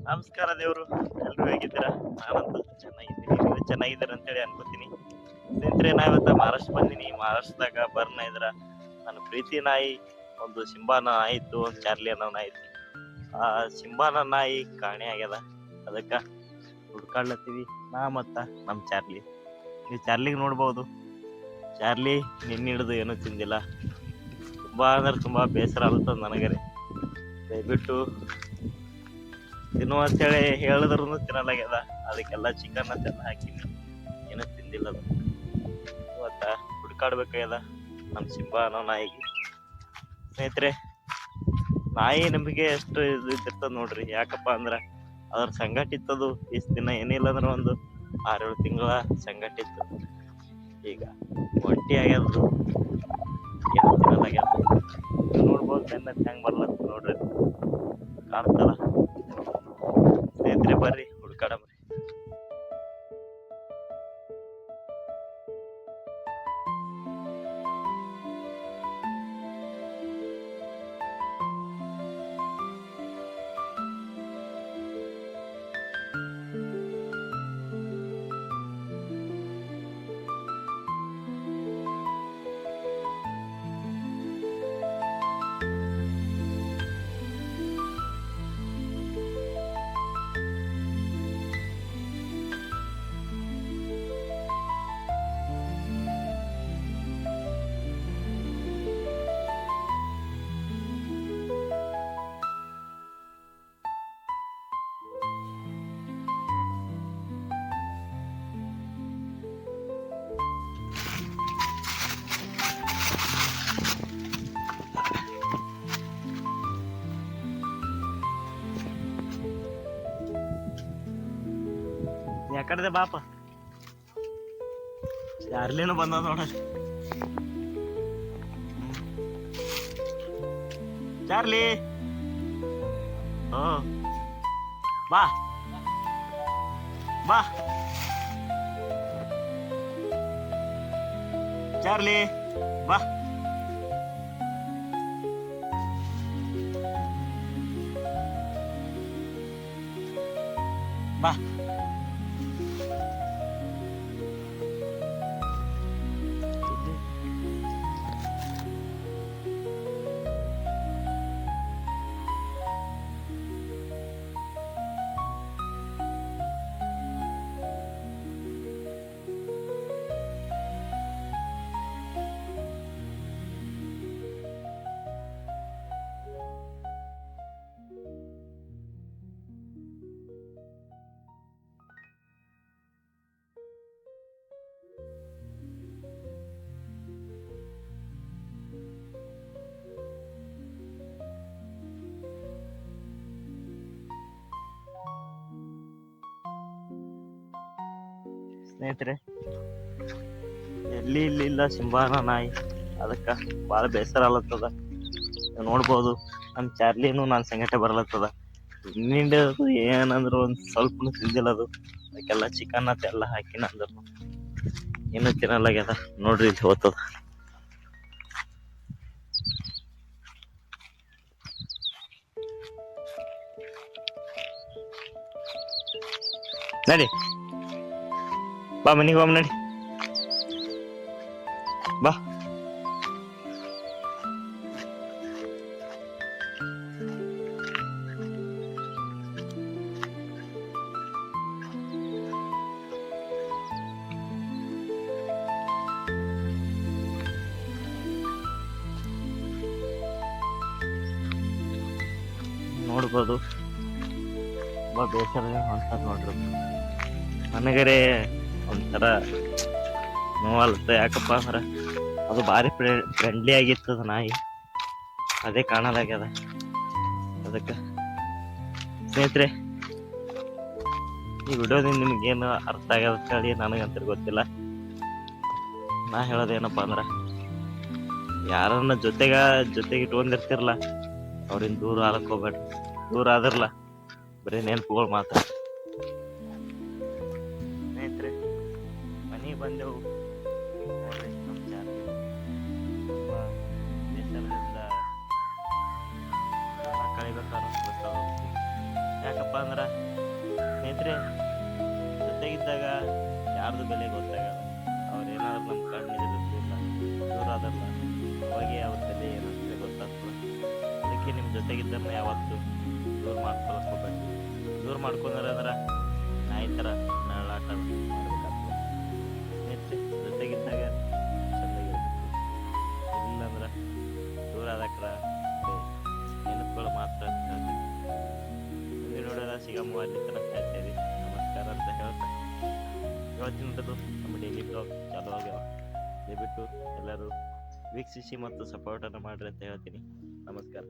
ನಮಸ್ಕಾರ ದೇವ್ರು, ಎಲ್ರು ಹೇಗಿದ್ದೀರಾ? ನಾನಂತೂ ಚೆನ್ನಾಗಿದ್ದೀನಿ, ನೀವು ಚೆನ್ನಾಗಿದ್ದೀರ ಅಂತೇಳಿ ಅನ್ಕೋತೀನಿ. ಸ್ನೇಹಿತರೆ, ನಾವಿವತ್ತ ಮಹಾರಾಷ್ಟ್ರ ಬಂದೀನಿ. ಮಹಾರಾಷ್ಟ್ರದಾಗ ಬರ್ನ ಇದ್ರ ನನ್ನ ಪ್ರೀತಿ ನಾಯಿ ಒಂದು ಸಿಂಬಾನ ನಾಯಿ ಇತ್ತು, ಒಂದು ಚಾರ್ಲಿ ಅನ್ನೋ ನಾಯಿ ಇತ್ತು. ಆ ಸಿಂಬಾನ ನಾಯಿ ಕಾಣೆ ಆಗ್ಯದ. ಅದಕ್ಕ ಹುಡ್ಕಾಡ್ಲತ್ತೀವಿ ನಾ ಮತ್ತ ನಮ್ ಚಾರ್ಲಿ. ನೀವು ಚಾರ್ಲಿಗೆ ನೋಡ್ಬೋದು. ಚಾರ್ಲಿ ಹಿಡಿದು ಏನೂ ತಿಂದಿಲ್ಲ. ತುಂಬಾ ಅಂದ್ರೆ ತುಂಬಾ ಬೇಸರ ಆಗುತ್ತ ನನಗರೆ. ದಯವಿಟ್ಟು ತಿನ್ನು ಅಂತೇಳಿ ಹೇಳಿದ್ರು ತಿನ್ನಲಾಗ್ಯದ. ಅದಕ್ಕೆಲ್ಲ ಚಿಕನ್ ಅಂತೆಲ್ಲ ಹಾಕಿನಿ, ಏನೂ ತಿಂದಿಲ್ಲ ಅದು. ಇವತ್ತ ಹುಡ್ಕಾಡ್ಬೇಕಾಗ್ಯದ ನಮ್ಮ ಸಿಂಬಾ ಅನ್ನೋ ನಾಯಿಗೆ. ಸ್ನೇಹಿತರೆ, ನಾಯಿ ನಮಗೆ ಎಷ್ಟು ಇದಿರ್ತದ ನೋಡ್ರಿ. ಯಾಕಪ್ಪ ಅಂದ್ರ ಅದ್ರ ಸಂಗಟ ಇತ್ತದು ಇಷ್ಟ ದಿನ. ಏನಿಲ್ಲ ಅಂದ್ರೆ ಒಂದು 6-7 ತಿಂಗಳ ಸಂಗಟ ಇತ್ತು. ಈಗ ಒಂಟಿ ಆಗ್ಯದು, ಏನು ತಿನ್ನಲಾಗ್ಯದ. ನೋಡ್ಬೋದು ಬೆನ್ನ ಹೆಂಗ್ ಬರ್ಲತ್ತ ನೋಡ್ರಿ, ಕಾಣ್ತಲ್ಲ. ಸ್ನೇಹಿತರೆ, ಬರ್ರಿ ಹುಡ್ಕಾಡ ಬರ್ರಿ. ಯಾಕಡೆ ಬಾಪ, ಚಾರ್ಲಿನೂ ಬಂದ ನೋಡ. ಚಾರ್ಲಿ, ಬಾ ಬಾ ಚಾರ್ಲಿ, ಬಾ. ಬಾ ಸ್ನೇಹಿತರೆ, ಎಲ್ಲಿ ಇಲ್ಲ ಸಿಂಬಾನ ನಾಯಿ. ಅದಕ್ಕ ಭಾಳ ಬೇಸರ ಆಗ್ಲತ್ತದ. ನೋಡ್ಬೋದು ನಮ್ಮ ಚಾರ್ಲಿನೂ ನಾನು ಸಂಗಟ ಬರ್ಲತ್ತದ. ಇನ್ನಿಂದು ಏನಂದ್ರೆ ಒಂದು ಸ್ವಲ್ಪ ತಿಂದಿಲ್ಲ ಅದು. ಅದಕ್ಕೆಲ್ಲ ಚಿಕನ್ ಅಂತೆಲ್ಲ ಹಾಕಿನ ಅಂದ್ರು ಇನ್ನೂ ತಿನ್ನಲಾಗ್ಯದ. ನೋಡ್ರಿ ಇಲ್ಲಿ ಹೋಗ್ತದ. ನಡಿ ಬಾ, ಮನೆಗೆ ಹೋಗ್ ನಡಿ, ಬಾ. ನೋಡ್ಬೋದು ತುಂಬಾ ಬೇಸರ ಹೊಂಟದ ನೋಡ್ರಿ. ನನಗರೆ ಒಂಥರ ನೋವಾಗುತ್ತೆ. ಯಾಕಪ್ಪ ಅಂದ್ರೆ ಅದು ಭಾರಿ ಫ್ರೆಂಡ್ಲಿ ಆಗಿತ್ತದ ನಾಯಿ, ಅದೇ ಕಾಣಲಾಗ್ಯದ. ಅದಕ್ಕೆ ಸ್ನೇಹಿತರೆ, ಈ ವಿಡಿಯೋದಿಂದ ನಿಮ್ಗೇನು ಅರ್ಥ ಆಗ್ಯದ ಹೇಳಿ ನನಗಂತ ಗೊತ್ತಿಲ್ಲ. ನಾ ಹೇಳೋದೇನಪ್ಪ ಅಂದ್ರೆ, ಯಾರನ್ನ ಜೊತೆಗೆ ಇಟ್ಕೊಂಡಿರ್ತಿರಲ್ಲ ಅವ್ರಿಂದ ದೂರ ಆಲಕ್ ಹೋಗ್ಬೇಡ್ರಿ. ದೂರ ಆದ್ರಲ್ಲ ಬರೀ ನೆನಪುಗಳು ಮಾತ್ರ. ಸ್ನೇಹಿತರೆ, ಮನೆಗೆ ಬಂದೆವು. ನೋಡ್ರಿ ನಮ್ಮ ಚಾರ್ಲಿ ಬೇಸರದಿಂದ ಕಳಿಬೇಕಾದ್ರೆ. ಯಾಕಪ್ಪ ಅಂದ್ರೆ ಸ್ನೇಹಿತರೆ, ಜೊತೆಗಿದ್ದಾಗ ಯಾರ್ದು ಬೆಲೆ ಗೊತ್ತಾಗಲ್ಲ. ಅವ್ರು ಏನಾದ್ರು ನಮ್ಮ ಕಣ್ಣು ಎದುರಿಲ್ಲ ದೂರ ಆದಲ್ಲ, ಅವಾಗೆ ಅವ್ರ ಬೆಲೆ ಏನಂತ ಗೊತ್ತಾಗ್ತದೆ. ಅದಕ್ಕೆ ನಿಮ್ಮ ಜೊತೆಗಿದ್ದನ್ನ ಯಾವತ್ತು ದೂರ ಮಾಡ್ಕೊಳಕ್ ಹೋಗ್ಬೇಡಿ. ದೂರ ಮಾಡ್ಕೊಂಡ್ರೆ ನಾಯಿ ಥರ ನರಳಾಟ ಮಾಡ್ಬೇಕಾಗ್ತದೆ. ಸ್ನೇಹಿತರೆ, ಜೊತೆಗಿದ್ದಾಗ ಚಂದಾಗಿರ್ಬೇಕು, ಇಲ್ಲಂದ್ರೆ ದೂರ ಆದಕ್ರ ನೆನಪುಗಳು ಮಾತ್ರ ಅಂತ ಹೇಳ್ತೀನಿ. ಮುಂದೆ ನೋಡೋಣ ಸಿಗಮ್ಮ ಅಲ್ಲಿ ತನಕ ಹೇಳ್ತೇವೆ. ನಮಸ್ಕಾರ ಅಂತ ಹೇಳ್ತಾ ಇವತ್ತಿನದು ನಮ್ಮ ಡೈಲಿ ಬ್ಲಾಗ್ ಚಾಲು ಆಗ್ಯಾವ. ದಯವಿಟ್ಟು ಎಲ್ಲರೂ ವೀಕ್ಷಿಸಿ ಮತ್ತು ಸಪೋರ್ಟನ್ನು ಮಾಡ್ರಿ ಅಂತ ಹೇಳ್ತೀನಿ. ನಮಸ್ಕಾರ.